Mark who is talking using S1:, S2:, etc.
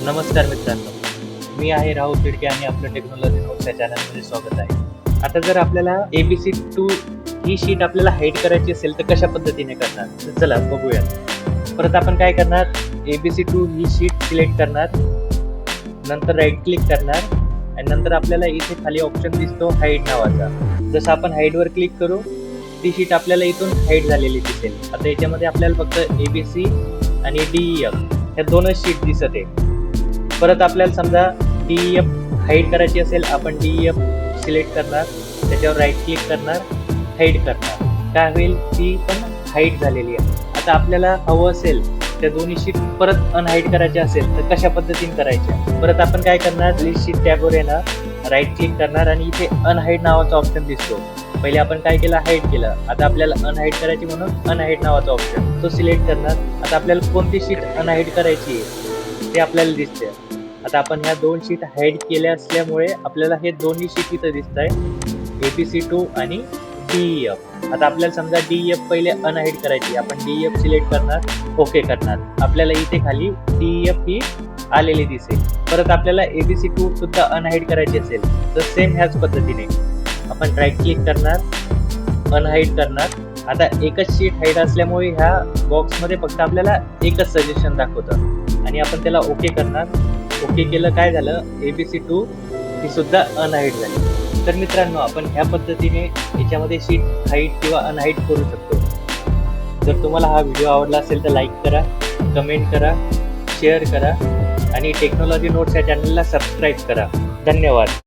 S1: नमस्कार मित्रांनो, मी आहे राहुल तिडके आणि आपलं टेक्नॉलॉजी नोट्स या चॅनलमध्ये स्वागत आहे. आता जर आपल्याला ABC2 ही शीट आपल्याला हाईड करायची असेल तर कशा पद्धतीने करणार, तर चला बघूया. परत आपण काय करणार, ABC2 ही शीट सिलेक्ट करणार, नंतर राईट क्लिक करणार आणि नंतर आपल्याला इथे खाली ऑप्शन दिसतो हाईड नावाचा. जसं आपण हाईडवर क्लिक करू ती शीट आपल्याला इथून हाईड झालेली दिसेल. आता याच्यामध्ये आपल्याला फक्त ABC आणि DEF ह्या दोनच शीट दिसत आहे. परत आपल्याला समजा DEF हाईड करायची असेल, आपण DEF सिलेक्ट करणार, त्याच्यावर राईट क्लिक करणार, हाईड करणार. काय होईल, ती पण हाईड झालेली आहे. आता आपल्याला हवं असेल त्या दोन्ही शीट परत अनहाईड करायच्या असेल तर कशा पद्धतीने करायच्या. परत आपण काय करणार, लिस्ट शीट टॅबवर येणार, राईट क्लिक करणार आणि इथे अनहाईड नावाचा ऑप्शन दिसतो. पहिले आपण काय केलं, हाईड केलं. आता आपल्याला अनहाईड करायची म्हणून अनहाईड नावाचा ऑप्शन तो सिलेक्ट करणार. आता आपल्याला कोणती शीट अनहाईड करायची आहे ते आपल्याला दिसते. आता आपण ह्या दोन शीट हाईड केल्या असल्यामुळे आपल्याला हे दोन्ही शीट इथं दिसत आहे, ABC2 आणि DEF. आता आपल्याला समजा DEF पहिले अनहाईड करायची, आपण DEF सिलेक्ट करणार, ओके करणार. आपल्याला इथे खाली DEF ही आलेली दिसेल. परत आपल्याला ABC2 सुद्धा अनहाईड करायची असेल तर सेम ह्याच पद्धतीने आपण राईट क्लिक करणार, अनहाईड करणार. आता एकच शीट हाईड असल्यामुळे ह्या बॉक्समध्ये फक्त आपल्याला एकच सजेशन दाखवतं आणि आपण त्याला ओके करणार. ओके केलं, काय झालं, ABC2 ही सुद्धा अनहाईड झाली. तर मित्रांनो, आपण ह्या पद्धतीने याच्यामध्ये शीट हाईड किंवा अनहाईड करू शकतो. जर तुम्हाला हा व्हिडिओ आवडला असेल तर लाईक करा, कमेंट करा, शेअर करा आणि टेक्नॉलॉजी नोट्स या चॅनलला सबस्क्राईब करा. धन्यवाद.